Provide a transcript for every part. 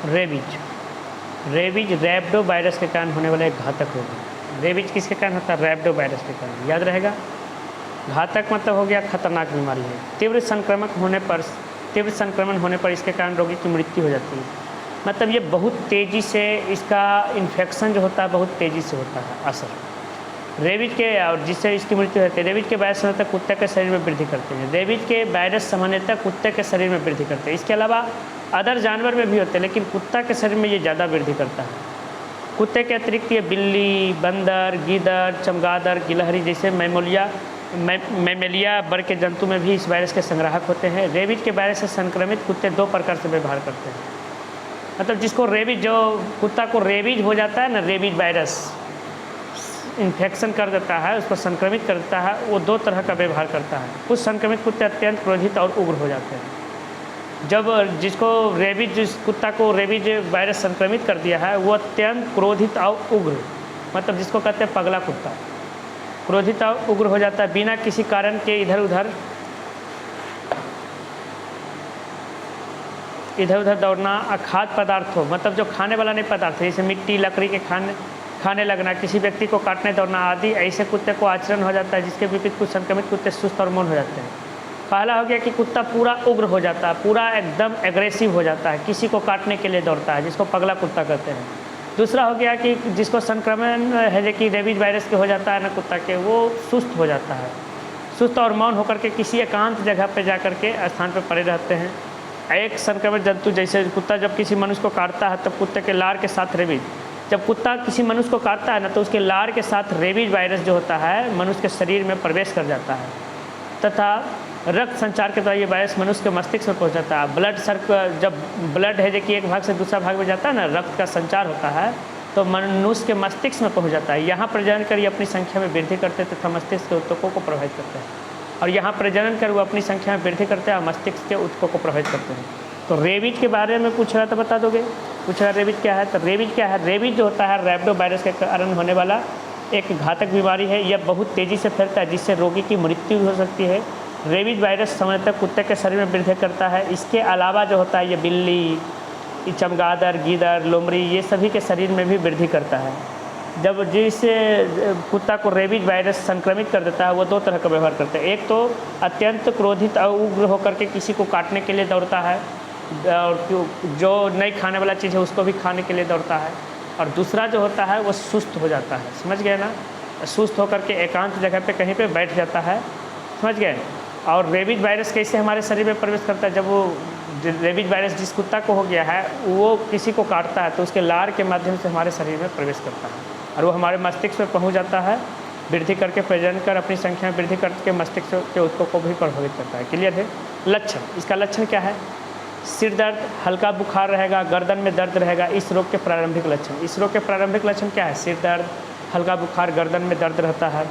Rabies. Rabies रैबिडो virus के कारण होने वाला एक घातक रोग है। रेबीज किसके कारण होता है? रैबिडो वायरस के कारण। याद रहेगा, घातक मतलब हो गया खतरनाक बीमारी है। तीव्र संक्रमण होने पर इसके कारण रोगी की मृत्यु हो जाती है। मतलब ये बहुत तेज़ी से इसका इन्फेक्शन जो होता है बहुत तेज़ी से होता है असर रेबीज के, और जिससे इसकी मृत्यु होती है। रेबीज के वायरस सामान्यतः कुत्ते के शरीर में वृद्धि करते हैं। रेबीज के वायरस सामान्यतः कुत्ते के शरीर में वृद्धि करते हैं। इसके अलावा अदर जानवर में भी होते हैं, लेकिन कुत्ता के शरीर में ये ज़्यादा वृद्धि करता है। कुत्ते के अतिरिक्त ये बिल्ली, बंदर, गीदड़, चमगादड़, गिलहरी जैसे मैमेलिया वर्ग के जंतु में भी इस वायरस के संग्राहक होते हैं। रेबीज के वायरस से संक्रमित कुत्ते दो प्रकार से व्यवहार करते हैं। मतलब जिसको रेबीज, जो कुत्ता को रेबीज हो जाता है ना, रेबीज वायरस इन्फेक्शन कर देता है, उसको संक्रमित कर देता है, वो दो तरह का व्यवहार करता है। कुछ संक्रमित कुत्ते अत्यंत क्रोधित और उग्र हो जाते हैं। जब जिस कुत्ता को रेबीज वायरस संक्रमित कर दिया है वो अत्यंत क्रोधित और उग्र, मतलब जिसको कहते हैं पगला कुत्ता, क्रोधित और उग्र हो जाता है। बिना किसी कारण के इधर उधर दौड़ना। खाद्य पदार्थों, मतलब जो खाने वाला नहीं पदार्थ है, जैसे मिट्टी लकड़ी के खाने लगना, किसी व्यक्ति को काटने दौड़ना आदि ऐसे कुत्ते को आचरण हो जाता है, जिसके विपरीत कुछ संक्रमित कुत्ते सुस्त और मौन हो जाते हैं। पहला हो गया कि कुत्ता पूरा उग्र हो जाता है, पूरा एकदम एग्रेसिव हो जाता है, किसी को काटने के लिए दौड़ता है, जिसको पगला कुत्ता कहते हैं। दूसरा हो गया कि जिसको संक्रमण है जो कि रेबीज वायरस के हो जाता है ना कुत्ता के, वो सुस्त हो जाता है, सुस्त और मौन होकर के किसी एकांत जगह पर जा कर के स्थान पर पड़े रहते हैं। एक संक्रमित जंतु जैसे कुत्ता जब किसी मनुष्य को काटता है तब कुत्ते के लार के साथ रेबीज, जब कुत्ता किसी मनुष्य को काटता है ना तो उसके लार के साथ रेबीज वायरस जो होता है मनुष्य के शरीर में प्रवेश कर जाता है, तथा रक्त संचार के द्वारा ये वायरस मनुष्य के मस्तिष्क में पहुंच जाता है। जब ब्लड है जो कि एक भाग से दूसरा भाग में जाता है ना, रक्त का संचार होता है, तो मनुष्य के मस्तिष्क में पहुंच जाता है। यहाँ प्रजनन कर ये अपनी संख्या में वृद्धि करते तथा मस्तिष्क के ऊतकों को प्रभावित करते हैं, और यहाँ प्रजनन कर वो अपनी संख्या में वृद्धि करते हैं और मस्तिष्क के ऊतकों को प्रभावित करते हैं। तो रेबीज के बारे में पूछ रहा तो बता दोगे? पूछ रहा रेबीज क्या है? तो रेबीज क्या है? रेबीज जो होता है रैबिडो वायरस के कारण होने वाला एक घातक बीमारी है। यह बहुत तेज़ी से फैलता है, जिससे रोगी की मृत्यु हो सकती है। रेबीज वायरस सामान्यतः कुत्ते के शरीर में वृद्धि करता है। इसके अलावा जो होता है ये बिल्ली, चमगादड़, गीदड़, लोमड़ी, ये सभी के शरीर में भी वृद्धि करता है। जब जिस कुत्ता को रेबीज वायरस संक्रमित कर देता है वो दो तरह का व्यवहार करता है। एक तो अत्यंत क्रोधित और उग्र होकर के किसी को काटने के लिए दौड़ता है, और जो नहीं खाने वाला चीज़ है उसको भी खाने के लिए दौड़ता है। और दूसरा जो होता है वो सुस्त हो जाता है, समझ गए ना? सुस्त होकर के एकांत जगह पे कहीं पे बैठ जाता है, समझ गए? और रेबीज वायरस कैसे हमारे शरीर में प्रवेश करता है? जब वो रेबीज वायरस जिस कुत्ता को हो गया है वो किसी को काटता है तो उसके लार के माध्यम से हमारे शरीर में प्रवेश करता है, और वो हमारे मस्तिष्क में पहुंच जाता है, वृद्धि करके प्रजनन कर अपनी संख्या में वृद्धि करके मस्तिष्क के ऊतकों को भी प्रभावित करता है। क्लियर है? लक्षण, इसका लक्षण क्या है? सिर दर्द, हल्का बुखार रहेगा, गर्दन में दर्द रहेगा। इस रोग के प्रारंभिक लक्षण क्या है? सिर दर्द, हल्का बुखार, गर्दन में दर्द रहता है,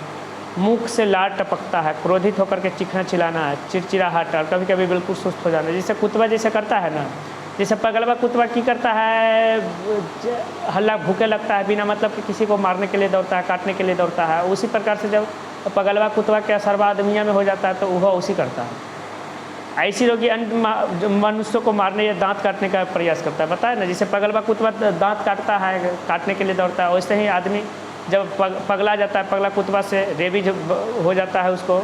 मुख से लार टपकता है, क्रोधित होकर के चीखना चिल्लाना है, चिड़चिड़ाहट, और कभी कभी बिल्कुल सुस्त हो जाना, जैसे कुतवा जैसे करता है ना, जैसे पगलवा कुतवा की करता है, हल्ला भूखे लगता है, बिना मतलब कि किसी को मारने के लिए दौड़ता है, काटने के लिए दौड़ता है। उसी प्रकार से जब पगलवा कुतवा के असर आदमिया में हो जाता है तो वह उसी करता है। ऐसी रोगी अन्य मनुष्यों को मारने या दांत काटने का प्रयास करता है, बताया ना, जैसे पगलवा कुतवा दांत काटता है, काटने के लिए दौड़ता है, वैसे ही आदमी जब पगला जाता है, पगला कुतवा से रेबीज हो जाता है उसको,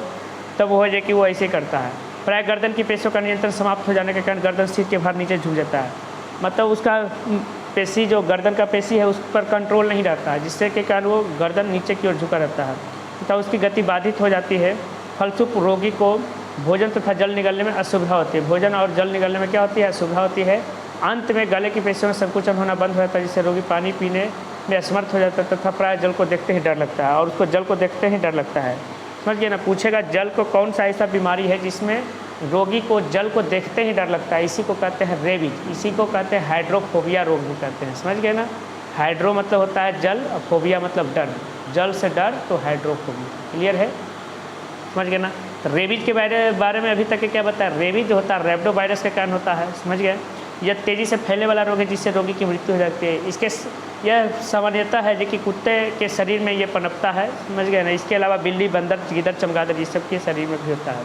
तब वो है कि वो ऐसे करता है। प्राय गर्दन की पेशियों का नियंत्रण समाप्त हो जाने के कारण गर्दन सिर के भार नीचे झुक जाता है, मतलब उसका पेशी जो गर्दन का पेशी है उस पर कंट्रोल नहीं रहता है, जिससे के कारण वो गर्दन नीचे की ओर झुका रहता है तथा उसकी गति बाधित हो जाती है। फलस्वरूप रोगी को भोजन तथा जल निगलने में असुविधा होती है। भोजन और जल निगलने में क्या होती है? असुविधा होती है। अंत में गले की पेशियों में संकुचन होना बंद हो जाता है, जिससे रोगी पानी पीने में असमर्थ हो जाता है तथा प्राय जल को देखते ही डर लगता है, और उसको जल को देखते ही डर लगता है, समझिए ना। पूछेगा जल को कौन सा ऐसा बीमारी है जिसमें रोगी को जल को देखते ही डर लगता है? इसी को कहते हैं रेबीज, इसी को कहते हैं हाइड्रोफोबिया रोग भी कहते हैं, समझ गए ना। हाइड्रो मतलब होता है जल, और फोबिया मतलब डर, जल से डर, तो हाइड्रोफोबिया। क्लियर है? समझ गए ना। तो रेबीज के बारे में अभी तक क्या बताया? रेबीज जो होता है रैबिडो वायरस के कारण होता है, समझ गए। यह तेज़ी से फैलने वाला रोग है जिससे रोगी की मृत्यु हो जाती है। इसके यह सामान्यता है जो कि कुत्ते के शरीर में ये पनपता है, समझ गए ना। इसके अलावा बिल्ली, बंदर, गीदड़, चमगादड़, ये सब के शरीर में भी होता है।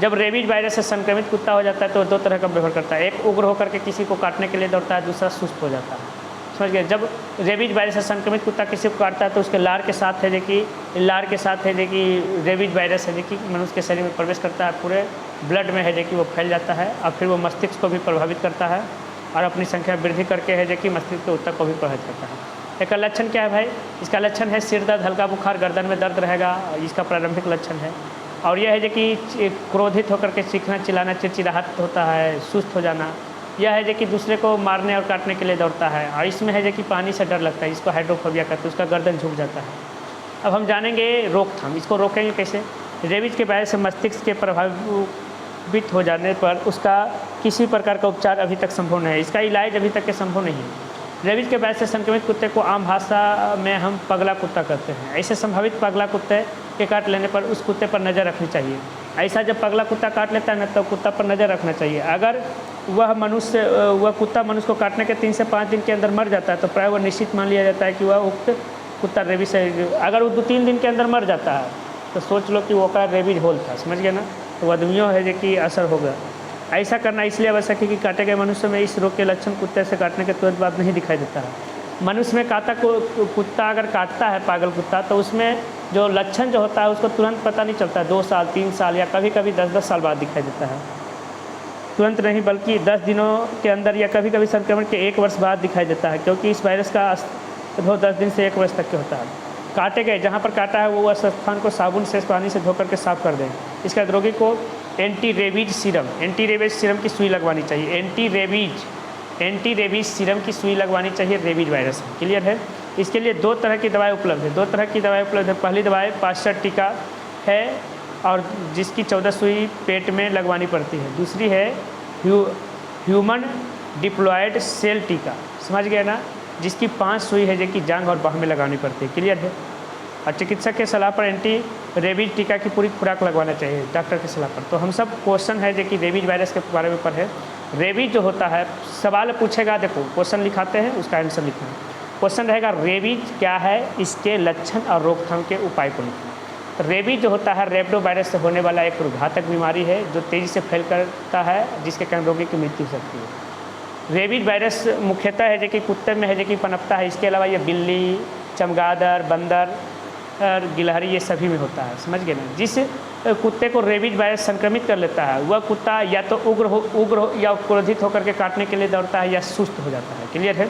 जब रेबीज वायरस से संक्रमित कुत्ता हो जाता है तो दो तरह का व्यवहार करता है। एक उग्र होकर के किसी को काटने के लिए दौड़ता है, दूसरा सुस्त हो जाता है। समझ गए। जब रेबीज वायरस से संक्रमित कुत्ता किसी को काटता है तो उसके लार के साथ है कि रेबीज वायरस है कि मनुष्य के शरीर में प्रवेश करता है, पूरे ब्लड में है कि वो फैल जाता है और फिर वो मस्तिष्क को भी प्रभावित करता है और अपनी संख्या वृद्धि करके है कि मस्तिष्क के ऊतक को भी प्रभावित करता है। इसका लक्षण क्या है भाई? इसका लक्षण है सिर दर्द, हल्का बुखार, गर्दन में दर्द रहेगा, इसका प्रारंभिक लक्षण है। और यह है कि क्रोधित होकर के चीखना चिल्लाना, चिड़चिड़ाहट होता है, सुस्त हो जाना। यह है कि दूसरे को मारने और काटने के लिए दौड़ता है। और इसमें है कि पानी से डर लगता है, इसको हाइड्रोफोबिया कहते हैं, उसका गर्दन झुक जाता है। अब हम जानेंगे रोकथाम, इसको रोकेंगे कैसे। रेबीज के वायरस से मस्तिष्क के प्रभावित हो जाने पर उसका किसी प्रकार का उपचार अभी तक संभव नहीं है, इसका इलाज अभी तक के संभव नहीं है। रेबीज के वायरस से संक्रमित कुत्ते को आम भाषा में हम पगला कुत्ता कहते हैं। ऐसे संभावित पगला कुत्ते के काट लेने पर उस कुत्ते पर नज़र रखनी चाहिए। ऐसा जब पगला कुत्ता काट लेता है ना तो कुत्ता पर नज़र रखना चाहिए। अगर वह कुत्ता मनुष्य को काटने के 3 से 5 दिन के अंदर मर जाता है तो प्राय वह निश्चित मान लिया जाता है कि वह उक्त कुत्ता रेबीज से, अगर वो 2-3 दिन के अंदर मर जाता है तो सोच लो कि वो का रेबीज होल था। समझ गए ना। तो आदमियों है कि असर होगा। ऐसा करना इसलिए आवश्यक है कि काटे गए मनुष्य में इस रोग के लक्षण कुत्ते से काटने के तुरंत बाद नहीं दिखाई देता है। मनुष्य में कुत्ता अगर काटता है, पागल कुत्ता, तो उसमें जो लक्षण जो होता है उसको तुरंत पता नहीं चलता है। 2 साल, 3 साल या कभी कभी 10-10 साल बाद दिखाई देता है। तुरंत नहीं बल्कि 10 दिनों के अंदर या कभी कभी संक्रमण के 1 वर्ष बाद दिखाई देता है, क्योंकि इस वायरस का अनुभव 10 दिन से 1 वर्ष तक के होता है। काटे गए जहाँ पर काटा है वो स्थान को साबुन से पानी से धोकर के साफ कर दें। इसके बाद रोगी को एंटी रेबीज सीरम की सुई लगवानी चाहिए। एंटी रेबीज सीरम की सुई लगवानी चाहिए रेबीज वायरस में। क्लियर है। इसके लिए 2 तरह की दवाएं उपलब्ध है। पहली दवाई पाश्चर टीका है और जिसकी 14 सुई पेट में लगवानी पड़ती है। दूसरी है ह्यूमन डिप्लॉयड सेल टीका, समझ गए ना, जिसकी 5 सुई है जो कि जांघ और बाह में लगानी पड़ती है। क्लियर है। और चिकित्सक के सलाह पर एंटी रेबीज टीका की पूरी खुराक लगवाना चाहिए डॉक्टर की सलाह पर। तो हम सब क्वेश्चन है जो कि रेबीज वायरस के बारे में पर है। रेबीज जो होता है, सवाल पूछेगा, देखो क्वेश्चन लिखाते हैं उसका आंसर लिखना है। क्वेश्चन रहेगा रेबीज क्या है, इसके लक्षण और रोकथाम के उपाय को लिखना। तो रेबीज जो होता है रेबडो वायरस से होने वाला एक घातक बीमारी है जो तेज़ी से फैल करता है, जिसके कारण रोगी की मृत्यु हो सकती है। रेबीज वायरस मुख्यतः है जो कि कुत्ते में है जो कि पनपता है। इसके अलावा ये बिल्ली, चमगादड़, बंदर और गिलहरी ये सभी में होता है। समझ गए ना। जिस कुत्ते को रेबीज वायरस संक्रमित कर लेता है वह कुत्ता या तो उग्र हो या क्रोधित होकर के काटने के लिए दौड़ता है या सुस्त हो जाता है। क्लियर है।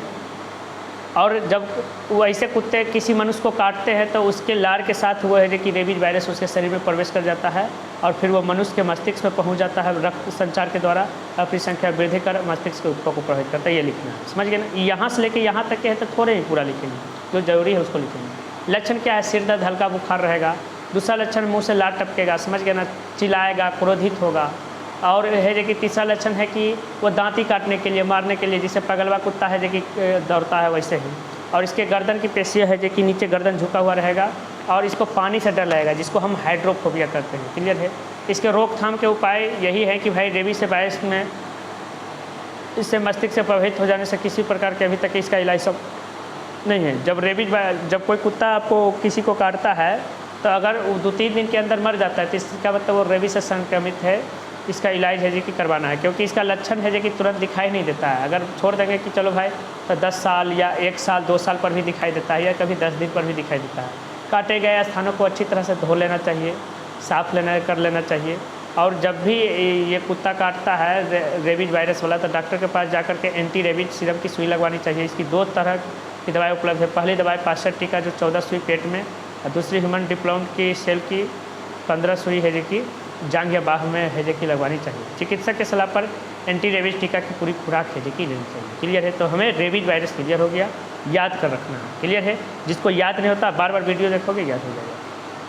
और जब वो ऐसे कुत्ते किसी मनुष्य को काटते हैं तो उसके लार के साथ वो है कि रेबीज वायरस उसके शरीर में प्रवेश कर जाता है और फिर वो मनुष्य के मस्तिष्क में पहुंच जाता है। रक्त संचार के द्वारा अपनी संख्या वृद्धि कर मस्तिष्क के ऊतकों को प्रभावित करता है। ये लिखना है। समझ गए ना। यहाँ से लेके यहाँ तक के है तो थोड़े ही पूरा लिखेंगे, जो जरूरी है उसको लिखेंगे। लक्षण क्या है? सिर दर्द, हल्का बुखार रहेगा। दूसरा लक्षण मुंह से लार टपकेगा, समझ गए ना, चिल्लाएगा, क्रोधित होगा। और है जो कि तीसरा लक्षण है कि वो दांती काटने के लिए, मारने के लिए, जिसे पगलवा कुत्ता है जो कि दौड़ता है वैसे ही। और इसके गर्दन की पेशियाँ है जो कि नीचे गर्दन झुका हुआ रहेगा और इसको पानी से डर लगेगा, जिसको हम हाइड्रोफोबिया कहते हैं। क्लियर है। इसके रोकथाम के उपाय यही है कि भाई रेबीज से वायरस में इससे मस्तिष्क से प्रभावित हो जाने से किसी प्रकार के अभी तक इसका इलाज सब नहीं है। जब कोई कुत्ता आपको किसी को काटता है तो अगर 2-3 दिन के अंदर मर जाता है तो इसका मतलब वो रेबीज से संक्रमित है। इसका इलाज है जो कि करवाना है, क्योंकि इसका लक्षण है जो कि तुरंत दिखाई नहीं देता है। अगर छोड़ देंगे कि चलो भाई तो 10 साल या 1 साल 2 साल पर भी दिखाई देता है या कभी 10 दिन पर भी दिखाई देता है। काटे गए स्थानों को अच्छी तरह से धो लेना चाहिए, साफ कर लेना चाहिए। और जब भी ये कुत्ता काटता है रेबीज वायरस वाला तो डॉक्टर के पास जाकर के एंटी रेबीज सीरम की सुई लगवानी चाहिए। इसकी 2 तरह की दवाई उपलब्ध है। पहली दवाई पाश्चर टीका जो 14 सुई पेट में, और दूसरी ह्यूमन डिप्लॉयड की सेल की 15 सुई है जो कि जांघ या बाह में है जो कि लगवानी चाहिए। चिकित्सक के सलाह पर एंटी रेबीज टीका की पूरी खुराक है जो कि लेनी चाहिए। क्लियर है। तो हमें रेबीज वायरस क्लियर हो गया, याद कर रखना है। क्लियर है। जिसको याद नहीं होता बार बार वीडियो देखोगे याद हो जाएगा।